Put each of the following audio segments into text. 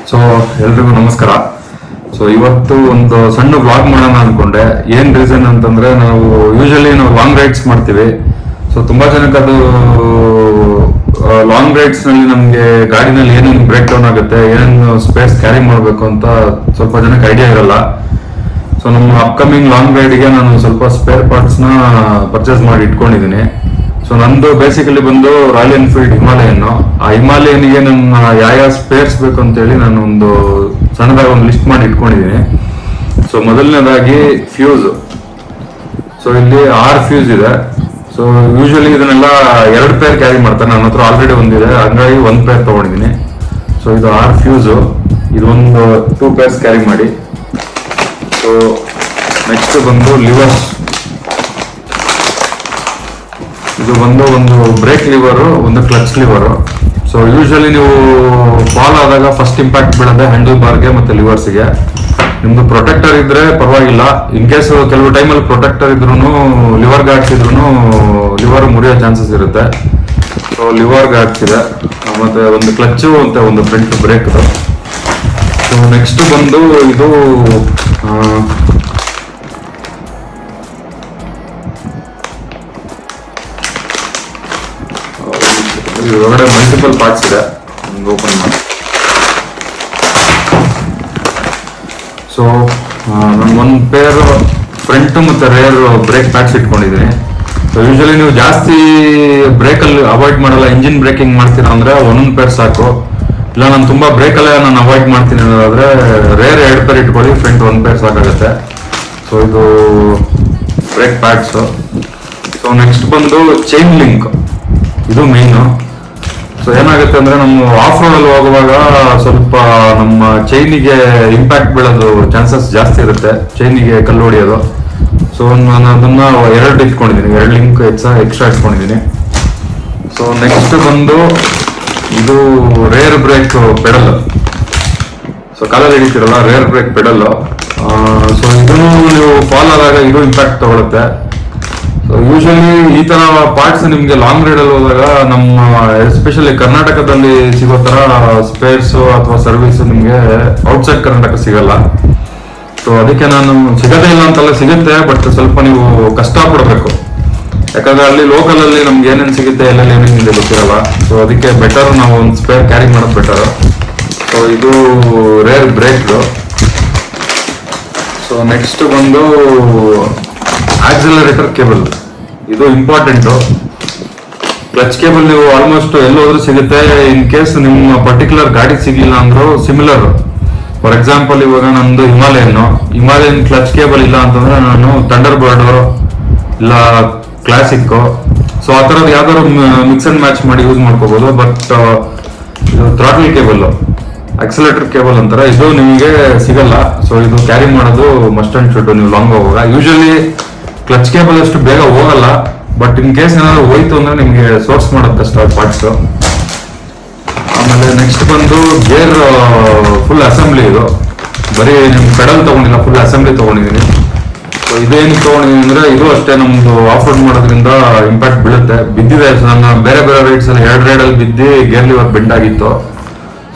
So ಎಲ್ರಿಗೂ ನಮಸ್ಕಾರ. So ಇವತ್ತು ಒಂದು ಸಣ್ಣ ವ್ಲಾಗ್ ಮಾಡೋಣ ಅನ್ಕೊಂಡೆ. ಏನ್ ರೀಸನ್ ಅಂತಂದ್ರೆ, ನಾವು ಯೂಶಲಿ ಲಾಂಗ್ ರೈಡ್ಸ್ ಮಾಡ್ತೀವಿ. ಸೊ ತುಂಬಾ ಜನಕ್ಕೆ ಅದು ಲಾಂಗ್ ರೈಡ್ಸ್ ನಲ್ಲಿ ನಮ್ಗೆ ಗಾಡಿನಲ್ಲಿ ಏನೇನು ಬ್ರೇಕ್ ಡೌನ್ ಆಗುತ್ತೆ, ಏನೇನು ಸ್ಪೇಸ್ ಕ್ಯಾರಿ ಮಾಡಬೇಕು ಅಂತ ಸ್ವಲ್ಪ ಜನಕ್ಕೆ ಐಡಿಯಾ ಇರಲ್ಲ. ಸೊ ನಮ್ಮ ಅಪ್ಕಮಿಂಗ್ ಲಾಂಗ್ ರೈಡ್ಗೆ ನಾನು ಸ್ವಲ್ಪ ಸ್ಪೇರ್ ಪಾರ್ಟ್ಸ್ ನ ಪರ್ಚೇಸ್ ಮಾಡಿ ಇಟ್ಕೊಂಡಿದ್ದೀನಿ. ಸೊ ನಂದು ಬೇಸಿಕಲಿ ಬಂದು ರಾಯಲ್ ಎನ್ಫೀಲ್ಡ್ ಹಿಮಾಲಯನ್. ಆ ಹಿಮಾಲಯನ್ಗೆ ನನ್ನ ಯಾವ ಸ್ಪೇರ್ಸ್ ಬೇಕು ಅಂತೇಳಿ ನಾನು ಒಂದು ಸಣ್ಣದಾಗಿ ಒಂದು ಲಿಸ್ಟ್ ಮಾಡಿ ಇಟ್ಕೊಂಡಿದ್ದೀನಿ. ಸೊ ಮೊದಲನೇದಾಗಿ ಫ್ಯೂಸ್. ಸೊ ಇಲ್ಲಿ 6 ಫ್ಯೂಸ್ ಇದೆ. ಸೊ ಯೂಶಲಿ ಇದನ್ನೆಲ್ಲ 2 ಪೇರ್ ಕ್ಯಾರಿ ಮಾಡ್ತಾರೆ. ನನ್ನ ಹತ್ರ ಆಲ್ರೆಡಿ ಒಂದಿದೆ, ಹಂಗಾಗಿ 1 ಪೇರ್ ತಗೊಂಡಿದ್ದೀನಿ. ಸೊ ಇದು 6 ಫ್ಯೂಸು, ಇದೊಂದು 2 ಪೇರ್ಸ್ ಕ್ಯಾರಿ ಮಾಡಿ. ಸೊ ನೆಕ್ಸ್ಟ್ ಬಂದು ಲಿವರ್ಸ್. ಇದು ಬಂದು ಒಂದು ಬ್ರೇಕ್ ಲಿವರು, ಒಂದು ಕ್ಲಚ್ ಲಿವರು. ಸೊ ಯೂಶಲಿ ನೀವು ಫಾಲ್ ಆದಾಗ ಫಸ್ಟ್ ಇಂಪ್ಯಾಕ್ಟ್ ಬೀಳೋದೆ ಹ್ಯಾಂಡಲ್ ಬಾರ್ಗೆ ಮತ್ತೆ ಲಿವರ್ಸ್ಗೆ. ನಿಮ್ದು ಪ್ರೊಟೆಕ್ಟರ್ ಇದ್ರೆ ಪರವಾಗಿಲ್ಲ. ಇನ್ ಕೇಸ್ ಕೆಲವು ಟೈಮಲ್ಲಿ ಪ್ರೊಟೆಕ್ಟರ್ ಇದ್ರು ಲಿವರ್ ಗಾರ್ಡ್ಸ್ ಇದ್ರು ಲಿವರ್ ಮುರಿಯೋ ಚಾನ್ಸಸ್ ಇರುತ್ತೆ. ಸೊ ಲಿವರ್ ಗಾರ್ಡ್ಸ್ ಇದೆ, ಮತ್ತೆ ಒಂದು ಕ್ಲಚ್ಚು ಮತ್ತೆ ಒಂದು ಫ್ರಂಟ್ ಬ್ರೇಕ್. ಸೊ ನೆಕ್ಸ್ಟ್ ಬಂದು ಇದು ಒಳಗಡೆ ಮಲ್ಟಿಪಲ್ ಪಾರ್ಟ್ಸ್ ಇದೆ, ಓಪನ್ ಮಾಡಿ. ಸೊ ನಾನು 1 ಪೇರ್ ಫ್ರಂಟ್ ಮತ್ತೆ ರೇರ್ ಬ್ರೇಕ್ ಪ್ಯಾಡ್ಸ್ ಇಟ್ಕೊಂಡಿದ್ದೀನಿ. ಸೊ ಯೂಶಲಿ ನೀವು ಜಾಸ್ತಿ ಬ್ರೇಕಲ್ಲಿ ಅವಾಯ್ಡ್ ಮಾಡಲ್ಲ, ಇಂಜಿನ್ ಬ್ರೇಕಿಂಗ್ ಮಾಡ್ತೀರಾ ಅಂದ್ರೆ 1 ಪೇರ್ ಸಾಕು. ಇಲ್ಲ ನಾನು ತುಂಬಾ ಬ್ರೇಕಲ್ಲೇ ನಾನು ಅವಾಯ್ಡ್ ಮಾಡ್ತೀನಿ ಅನ್ನೋದಾದ್ರೆ ರೇರ್ 2 ಪೇರ್ ಇಟ್ಕೊಳ್ಳಿ, ಫ್ರಂಟ್ 1 ಪೇರ್ ಸಾಕಾಗುತ್ತೆ. ಸೊ ಇದು ಬ್ರೇಕ್ ಪ್ಯಾಡ್ಸು. ಸೊ ನೆಕ್ಸ್ಟ್ ಬಂದು ಚೈನ್ ಲಿಂಕ್, ಇದು ಮೇಯ್ನು. ಸೊ ಏನಾಗುತ್ತೆ ಅಂದ್ರೆ ನಮ್ಮ ಆಫ್ ರೋಡ್ ಅಲ್ಲಿ ಹೋಗುವಾಗ ಸ್ವಲ್ಪ ನಮ್ಮ ಚೈನಿಗೆ ಇಂಪ್ಯಾಕ್ಟ್ ಬೀಳೋದು ಚಾನ್ಸಸ್ ಜಾಸ್ತಿ ಇರುತ್ತೆ, ಚೈನಿಗೆ ಕಲ್ಲು ಹೊಡಿಯೋದು. ಸೊ ನಾನು ಅದನ್ನ 2 ಇಟ್ಕೊಂಡಿದ್ದೀನಿ, 2 ಲಿಂಕ್ ಎಕ್ಸ್ಟ್ರಾ ಇಟ್ಕೊಂಡಿದ್ದೀನಿ. ಸೊ ನೆಕ್ಸ್ಟ್ ಬಂದು ಇದು ರೇರ್ ಬ್ರೇಕ್ ಪೆಡಲ್. ಸೊ ಕಾಲಲ್ಲಿ ಹಿಡಿತೀರಲ್ಲ, ರೇರ್ ಬ್ರೇಕ್ ಪೆಡಲ್. ಸೊ ಇದನ್ನು ನೀವು ಫಾಲ್ ಆದಾಗ ಇದು ಇಂಪ್ಯಾಕ್ಟ್ ತಗೊಳುತ್ತೆ. ಸೊ ಯೂಶಲಿ ಈ ತರ ಪಾರ್ಟ್ಸ್ ನಿಮ್ಗೆ ಲಾಂಗ್ ರೈಡ್ ಅಲ್ಲಿ ಹೋದಾಗ ನಮ್ಮ ಎಸ್ಪೆಷಲಿ ಕರ್ನಾಟಕದಲ್ಲಿ ಸಿಗೋ ತರ ಸ್ಪೇರ್ಸ್ ಅಥವಾ ಸರ್ವಿಸ್ ನಿಮ್ಗೆ ಔಟ್ಸೈಡ್ ಕರ್ನಾಟಕ ಸಿಗಲ್ಲ. ಸೊ ಅದಕ್ಕೆ ನಾನು ಸಿಗದೇ ಇಲ್ಲ ಅಂತಲ್ಲ, ಸಿಗುತ್ತೆ, ಬಟ್ ಸ್ವಲ್ಪ ನೀವು ಕಷ್ಟ ಪಡ್ಬೇಕು. ಯಾಕಂದ್ರೆ ಅಲ್ಲಿ ಲೋಕಲ್ ಅಲ್ಲಿ ನಮ್ಗೆ ಏನೇನು ಸಿಗುತ್ತೆ, ಎಲ್ಲೆಲ್ಲಿ ಏನೇನಿದೆ ಗೊತ್ತಿರಲ್ಲ. ಸೊ ಅದಕ್ಕೆ ಬೆಟರ್ ನಾವು ಒಂದು ಸ್ಪೇರ್ ಕ್ಯಾರಿ ಮಾಡೋದು ಬೆಟರ್. ಸೊ ಇದು ರೇರ್ ಬ್ರೇಕ್. ಸೊ ನೆಕ್ಸ್ಟ್ ಬಂದು ಆಕ್ಸಿಲರೇಟರ್ ಕೇಬಲ್, ಇದು ಇಂಪಾರ್ಟೆಂಟು. ಕ್ಲಚ್ ಕೇಬಲ್ ನೀವು ಆಲ್ಮೋಸ್ಟ್ ಎಲ್ಲೋದ್ರೂ ಸಿಗುತ್ತೆ. ಇನ್ ಕೇಸ್ ನಿಮ್ಮ ಪರ್ಟಿಕ್ಯುಲರ್ ಗಾಡಿ ಸಿಗ್ಲಿಲ್ಲ ಅಂದ್ರೂ ಸಿಮಿಲರ್. ಫಾರ್ ಎಕ್ಸಾಂಪಲ್ ಇವಾಗ ನಂದು ಹಿಮಾಲಯನ್ ಕ್ಲಚ್ ಕೇಬಲ್ ಇಲ್ಲ ಅಂತಂದ್ರೆ ನಾನು ಥಂಡರ್ ಬರ್ಡ್ ಇಲ್ಲ ಕ್ಲಾಸಿಕ್, ಸೊ ಆ ಥರದ್ದು ಯಾವ್ದಾದ್ರು ಮಿಕ್ಸ್ ಅಂಡ್ ಮ್ಯಾಚ್ ಮಾಡಿ ಯೂಸ್ ಮಾಡ್ಕೋಬಹುದು. ಬಟ್ ಇದು ಥ್ರಾಟಲ್ ಕೇಬಲ್, ಆಕ್ಸಿಲೇಟರ್ ಕೇಬಲ್ ಅಂತಾರೆ, ಇದು ನಿಮಗೆ ಸಿಗಲ್ಲ. ಸೊ ಇದು ಕ್ಯಾರಿ ಮಾಡೋದು ಮಸ್ಟ್ ಅಂಡ್ ಶುಡ್ ನೀವು ಲಾಂಗ್ ಹೋಗುವಾಗ. ಯೂಶಲಿ ಕ್ಲಚ್ ಕೇಬಲ್ ಅಷ್ಟು ಬೇಗ ಹೋಗಲ್ಲ, ಬಟ್ ಇನ್ ಕೇಸ್ ಏನಾದ್ರು ಹೋಯ್ತು ಅಂದ್ರೆ ನಿಮ್ಗೆ ಸೋರ್ಸ್ ಮಾಡೋದು ಕಷ್ಟ ಪಾರ್ಟ್ಸ್. ಆಮೇಲೆ ನೆಕ್ಸ್ಟ್ ಬಂದು ಗೇರ್ ಫುಲ್ ಅಸೆಂಬ್ಲಿ. ಇದು ಬರೀ ನಿಮ್ ಪೆಡಲ್ ತಗೊಂಡಿಲ್ಲ, ಫುಲ್ ಅಸೆಂಬ್ಲಿ ತಗೊಂಡಿದ್ದೀನಿ. ಸೊ ಇದೇನು ತಗೊಂಡಿದ್ದೀನಿ ಅಂದ್ರೆ ಇದು ಅಷ್ಟೇ, ನಮ್ದು ಆಫ್ ರೋಡ್ ಮಾಡೋದ್ರಿಂದ ಇಂಪ್ಯಾಕ್ಟ್ ಬೀಳುತ್ತೆ. ಬಿದ್ದಿದೆ, ನನ್ನ ಬೇರೆ ಬೇರೆ ರೈಡ್ಸ್ ಅಲ್ಲಿ 2 ರೈಡ್ ಅಲ್ಲಿ ಬಿದ್ದು ಗೇರ್ ಲಿವರ್ ಬೆಂಡ್ ಆಗಿತ್ತು.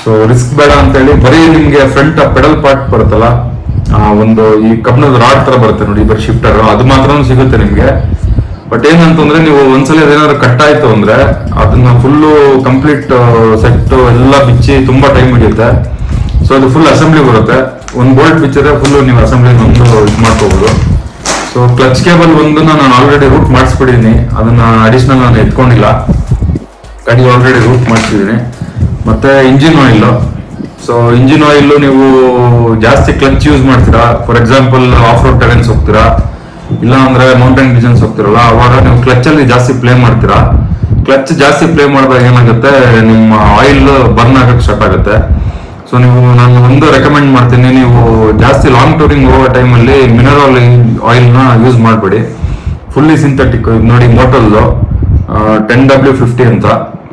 ಸೊ ರಿಸ್ಕ್ ಬೇಡ ಅಂತೇಳಿ ಬರೀ ನಿಮ್ಗೆ ಫ್ರಂಟ್ ಪೆಡಲ್ ಪಾರ್ಟ್ ಬರುತ್ತಲ್ಲ, ಒಂದು ಈ ಕಬ್ಬಿಣದ ರಾಡ್ ತರ ಬರುತ್ತೆ ನೋಡಿ, ಬರೀ ಶಿಫ್ಟರ್, ಅದು ಮಾತ್ರ ಸಿಗುತ್ತೆ ನಿಮ್ಗೆ. ಬಟ್ ಏನಂತಂದ್ರೆ ನೀವು ಒಂದ್ಸಲ ಅದೇನಾದ್ರು ಕಟ್ ಆಯ್ತು ಅಂದ್ರೆ ಅದನ್ನ ಫುಲ್ಲು ಕಂಪ್ಲೀಟ್ ಸೆಟ್ ಎಲ್ಲ ಬಿಚ್ಚಿ ತುಂಬಾ ಟೈಮ್ ಹಿಡಿಯುತ್ತೆ. ಸೊ ಅದು ಫುಲ್ ಅಸೆಂಬ್ಲಿ ಬರುತ್ತೆ. ಒಂದು ಬೋಲ್ಟ್ ಬಿಚ್ಚಿದ್ರೆ ಫುಲ್ ನೀವು ಅಸೆಂಬ್ಲಿ ಒಂದು ಇದು ಮಾಡ್ಕೋಬಹುದು. ಸೊ ಕ್ಲಚ್ ಕೇಬಲ್ ಒಂದನ್ನ ನಾನು ಆಲ್ರೆಡಿ ರೂಟ್ ಮಾಡಿಸ್ಬಿಟ್ಟಿದ್ದೀನಿ, ಅದನ್ನ ಅಡಿಷನಲ್ ನಾನು ಎತ್ಕೊಂಡಿಲ್ಲ, ಗಾಡಿ ಆಲ್ರೆಡಿ ರೂಟ್ ಮಾಡಿಸಿದ್ದೀನಿ. ಮತ್ತೆ engine oil. So engine oil ನೀವು ಜಾಸ್ತಿ ಕ್ಲಚ್ ಯೂಸ್ ಮಾಡ್ತೀರಾ, for example of road Terence ಹೋಗ್ತೀರಾ, ಇಲ್ಲ ಅಂದ್ರೆ ಮೌಂಟೇನ್ ರೀಜನ್ಸ್ ಹೋಗ್ತಿರಲ್ಲ, ಅವಾಗ ನೀವು ಕ್ಲಚ್ ಅಲ್ಲಿ ಜಾಸ್ತಿ ಪ್ಲೇ ಮಾಡ್ತೀರಾ. ಕ್ಲಚ್ ಜಾಸ್ತಿ ಪ್ಲೇ ಮಾಡಿದಾಗ ಏನಾಗುತ್ತೆ, ನಿಮ್ಮ ಆಯಿಲ್ ಬರ್ನ್ ಆಗಕ್ಕೆ ಸ್ಟಾರ್ಟ್ ಆಗುತ್ತೆ. ಸೊ ನಾನು ಒಂದು ರೆಕಮೆಂಡ್ ಮಾಡ್ತೀನಿ, ನೀವು ಜಾಸ್ತಿ ಲಾಂಗ್ ಟೂರಿಂಗ್ ಹೋಗೋ ಟೈಮಲ್ಲಿ ಮಿನರಲ್ ಆಯಿಲ್ನ ಯೂಸ್ ಮಾಡಬೇಡಿ, ಫುಲ್ಲಿ ಸಿಂಥೆಟಿಕ್. ನೋಡಿ ಮೋಟಲ್ದು 10W50 ಅಂತ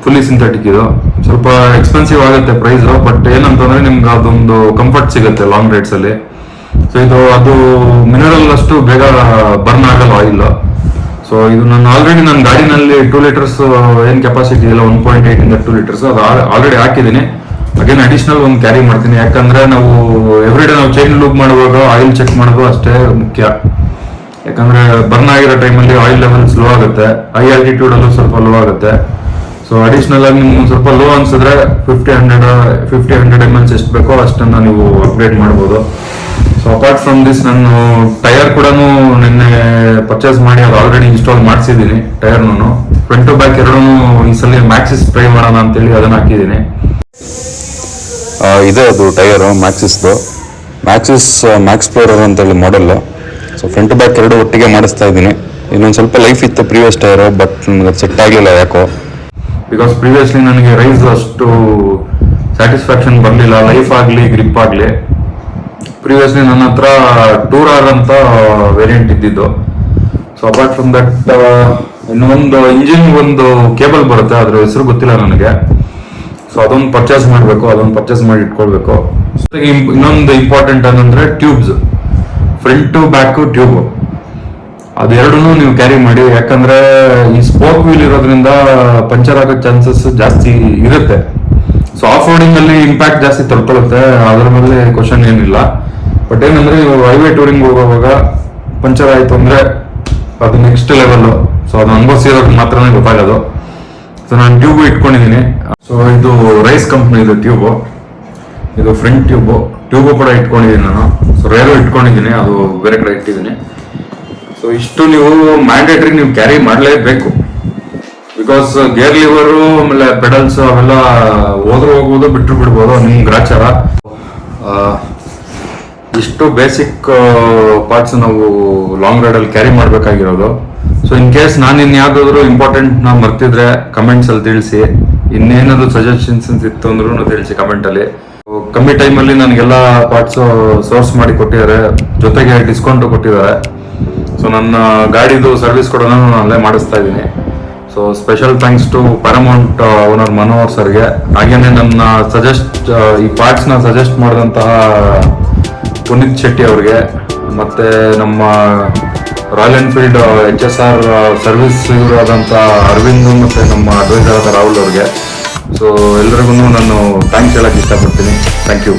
ಫುಲ್ಲಿ ಸಿಂಥೆಟಿಕ್. ಇದು ಸ್ವಲ್ಪ ಎಕ್ಸ್ಪೆನ್ಸಿವ್ ಆಗುತ್ತೆ ಪ್ರೈಸ್, ಬಟ್ ಏನಂತಂದ್ರೆ ನಿಮ್ಗೆ ಅದೊಂದು ಕಂಫರ್ಟ್ ಸಿಗುತ್ತೆ ಲಾಂಗ್ ರೈಡ್ಸ್ ಅಲ್ಲಿ. ಸೊ ಇದು ಅದು ಮಿನರಲ್ ಅಷ್ಟು ಬೇಗ ಬರ್ನ್ ಆಗಲ್ಲ ಆಯಿಲ್. ಸೊ ಇದು ನಾನು ಆಲ್ರೆಡಿ ನನ್ನ ಗಾಡಿನಲ್ಲಿ 2 ಲೀಟರ್ಸ್ ಏನ್ ಕೆಪಾಸಿಟಿ ಇಲ್ಲ 1.8 ಇಂದ 2 ಲೀಟರ್ಸ್ ಅದು ಆಲ್ರೆಡಿ ಹಾಕಿದ್ದೀನಿ. ಅಗೇನ್ ಅಡಿಷನಲ್ ಒಂದು ಕ್ಯಾರಿ ಮಾಡ್ತೀನಿ. ಯಾಕಂದ್ರೆ ನಾವು ಎವ್ರಿಡೇ ನಾವು ಚೈನ್ ಲೂಪ್ ಮಾಡುವಾಗ ಆಯಿಲ್ ಚೆಕ್ ಮಾಡೋದು ಅಷ್ಟೇ ಮುಖ್ಯ. ಯಾಕಂದ್ರೆ ಬರ್ನ್ ಆಗಿರೋ ಟೈಮಲ್ಲಿ ಆಯಿಲ್ ಲೆವೆಲ್ ಸ್ಲೋ ಆಗುತ್ತೆ, ಹೈ ಆಲ್ಟಿಟ್ಯೂಡ್ ಅಲ್ಲೂ ಸ್ವಲ್ಪ ಲೋ ಆಗುತ್ತೆ. ಸೊ ಅಡಿಷನಲ್ ಆಗಿ ನಿಮ್ಗೆ ಸ್ವಲ್ಪ ಲೋ ಅನ್ಸಿದ್ರೆ 50-100 ml ಎಷ್ಟು ಬೇಕೋ ಅಷ್ಟನ್ನ ನೀವು ಅಪ್ಗ್ರೇಡ್ ಮಾಡ್ಬೋದು. ಸೊ ಅಪಾರ್ಟ್ ಫ್ರಮ್ ದಿಸ್ ನಾನು ಟೈರ್ ಕೂಡ ನಿನ್ನೆ ಪರ್ಚೇಸ್ ಮಾಡಿ ಅದು already install ಮಾಡಿಸಿದ್ದೀನಿ. ಟೈರ್ನು front to back ಎರಡೂ ಈ ಸಲ ಮ್ಯಾಕ್ಸಿಸ್ ಟ್ರೈ ಮಾಡೋಣ ಅಂತೇಳಿ ಅದನ್ನ ಹಾಕಿದ್ದೀನಿ. ಇದೆ ಅದು ಟೈರು ಮ್ಯಾಕ್ಸಿಸ್ದು, ಮ್ಯಾಕ್ಸಿಸ್ ಮ್ಯಾಕ್ಸ್ಪ್ಲೋರರ್ ಅಂತೇಳಿ ಮಾಡಲ್. ಸೊ ಫ್ರಂಟ್ ಬ್ಯಾಕ್ ಎರಡು ಒಟ್ಟಿಗೆ ಮಾಡಿಸ್ತಾ ಇದ್ದೀನಿ. ಇನ್ನೊಂದು ಸ್ವಲ್ಪ ಲೈಫ್ ಇತ್ತು ಪ್ರೀವಿಯಸ್ ಟೈರು, ಬಟ್ ನಮ್ಗೆ ಅದು ಸೆಟ್ ಆಗಿಲ್ಲ ಯಾಕೋ. ಬಿಕಾಸ್ ಪ್ರೀವಿಯಸ್ಲಿ ನನಗೆ ರೈಸ್ ಅಷ್ಟು ಸ್ಯಾಟಿಸ್ಫ್ಯಾಕ್ಷನ್ ಬರಲಿಲ್ಲ, ಲೈಫ್ ಆಗಲಿ ಗ್ರಿಪ್ ಆಗಲಿ. ಪ್ರೀವಿಯಸ್ಲಿ ನನ್ನ ಹತ್ರ ಟೂರರ್ ಅಂತ ವೇರಿಯಂಟ್ ಇದ್ದಿದ್ದು. ಸೊ ಅಪಾರ್ಟ್ ಫ್ರಮ್ ದಟ್ ಇನ್ನೊಂದು ಇಂಜಿನ್ ಒಂದು ಕೇಬಲ್ ಬರುತ್ತೆ, ಅದ್ರ ಹೆಸರು ಗೊತ್ತಿಲ್ಲ ನನಗೆ. ಸೊ ಅದೊಂದು ಪರ್ಚೇಸ್ ಮಾಡಬೇಕು, ಅದೊಂದು ಪರ್ಚೇಸ್ ಮಾಡಿ ಇಟ್ಕೊಳ್ಬೇಕು. ಇನ್ನೊಂದು ಇಂಪಾರ್ಟೆಂಟ್ ಏನಂದ್ರೆ tubes, front to back tube ಅದೆರಡನ್ನೂ ನೀವು ಕ್ಯಾರಿ ಮಾಡಿ. ಯಾಕಂದ್ರೆ ಈ ಸ್ಪೋಕ್ ವೀಲ್ ಇರೋದ್ರಿಂದ ಪಂಚರ್ ಆಗೋ ಚಾನ್ಸಸ್ ಜಾಸ್ತಿ ಇರುತ್ತೆ. ಸೊ ಆಫ್ ರೋಡಿಂಗ್ ಅಲ್ಲಿ ಇಂಪ್ಯಾಕ್ಟ್ ಜಾಸ್ತಿ ತಡ್ಕೊಳ್ಳುತ್ತೆ, ಅದರ ಮೇಲೆ ಕ್ವಶನ್ ಏನಿಲ್ಲ. ಬಟ್ ಏನಂದ್ರೆ ನೀವು ಹೈವೇ ಟೂರಿಂಗ್ ಹೋಗುವಾಗ ಪಂಚರ್ ಆಯ್ತು ಅಂದ್ರೆ ಅದು ನೆಕ್ಸ್ಟ್ ಲೆವೆಲ್. ಸೊ ಅದು ಅನುಭವಿಸಿರೋದು ಮಾತ್ರನೇ ಗೊತ್ತಾಗೋದು. ಸೊ ನಾನು ಟ್ಯೂಬ್ ಇಟ್ಕೊಂಡಿದ್ದೀನಿ. ಸೊ ಇದು ರೈಸ್ ಕಂಪ್ನಿ ಇದು ಟ್ಯೂಬು, ಇದು ಫ್ರಂಟ್ ಟ್ಯೂಬು ಕೂಡ ಇಟ್ಕೊಂಡಿದ್ದೀನಿ ನಾನು. ಸೊ ರೇರು ಇಟ್ಕೊಂಡಿದ್ದೀನಿ, ಅದು ಬೇರೆ ಕಡೆ ಇಟ್ಟಿದ್ದೀನಿ. ಸೊ ಇಷ್ಟು ನೀವು ಮ್ಯಾಂಡೇಟ್ರಿ ನೀವು ಕ್ಯಾರಿ ಮಾಡಲೇಬೇಕು. ಬಿಕಾಸ್ ಗೇರ್ ಲಿವರು ಆಮೇಲೆ ಪೆಡಲ್ಸ್ ಅವೆಲ್ಲ ಹೋದ್ರೂ ಹೋಗ್ಬೋದು, ಬಿಟ್ಟರು ಬಿಡ್ಬೋದು, ನಿಮ್ಗೆ ಗ್ರಾಚಾರ. ಇಷ್ಟು ಬೇಸಿಕ್ ಪಾರ್ಟ್ಸ್ ನಾವು ಲಾಂಗ್ ರೈಡಲ್ಲಿ ಕ್ಯಾರಿ ಮಾಡಬೇಕಾಗಿರೋದು. ಸೊ ಇನ್ ಕೇಸ್ ನಾನು ಇನ್ಯಾವುದಾದ್ರು ಇಂಪಾರ್ಟೆಂಟ್ ನಾ ಮರ್ತಿದ್ರೆ ಕಮೆಂಟ್ಸ್ ಅಲ್ಲಿ ತಿಳಿಸಿ. ಇನ್ನೇನಾದ್ರು ಸಜೆಷನ್ಸ್ ಇತ್ತು ಅಂದ್ರೂ ತಿಳಿಸಿ ಕಮೆಂಟಲ್ಲಿ. ಕಮ್ಮಿ ಟೈಮಲ್ಲಿ ನನಗೆಲ್ಲ ಪಾರ್ಟ್ಸ್ ಸೋರ್ಸ್ ಮಾಡಿ ಕೊಟ್ಟಿದ್ದಾರೆ, ಜೊತೆಗೆ ಡಿಸ್ಕೌಂಟು ಕೊಟ್ಟಿದ್ದಾರೆ. ಸೊ ನನ್ನ ಗಾಡಿದು ಸರ್ವಿಸ್ ಕೂಡ ನಾನು ಅಲ್ಲೇ ಮಾಡಿಸ್ತಾ ಇದ್ದೀನಿ. So special thanks to paramount owner Manohar ಸರ್ಗೆ. ಹಾಗೇನೆ ನನ್ನ ಈ ಪಾರ್ಟ್ಸ್ನ ಸಜೆಸ್ಟ್ ಮಾಡಿದಂತಹ ಪುನೀತ್ ಶೆಟ್ಟಿ ಅವ್ರಿಗೆ, ಮತ್ತೆ ನಮ್ಮ royal Enfield HSR service ಇವರಾದಂಥ Arvind ಮತ್ತು ನಮ್ಮ ಅಡ್ವೈಸರ್ ಆದ ರಾಹುಲ್ ಅವ್ರಿಗೆ. ಸೊ ಎಲ್ರಿಗೂ ನಾನು ಥ್ಯಾಂಕ್ಸ್ ಹೇಳಕ್ಕೆ ಇಷ್ಟಪಡ್ತೀನಿ. Thank you.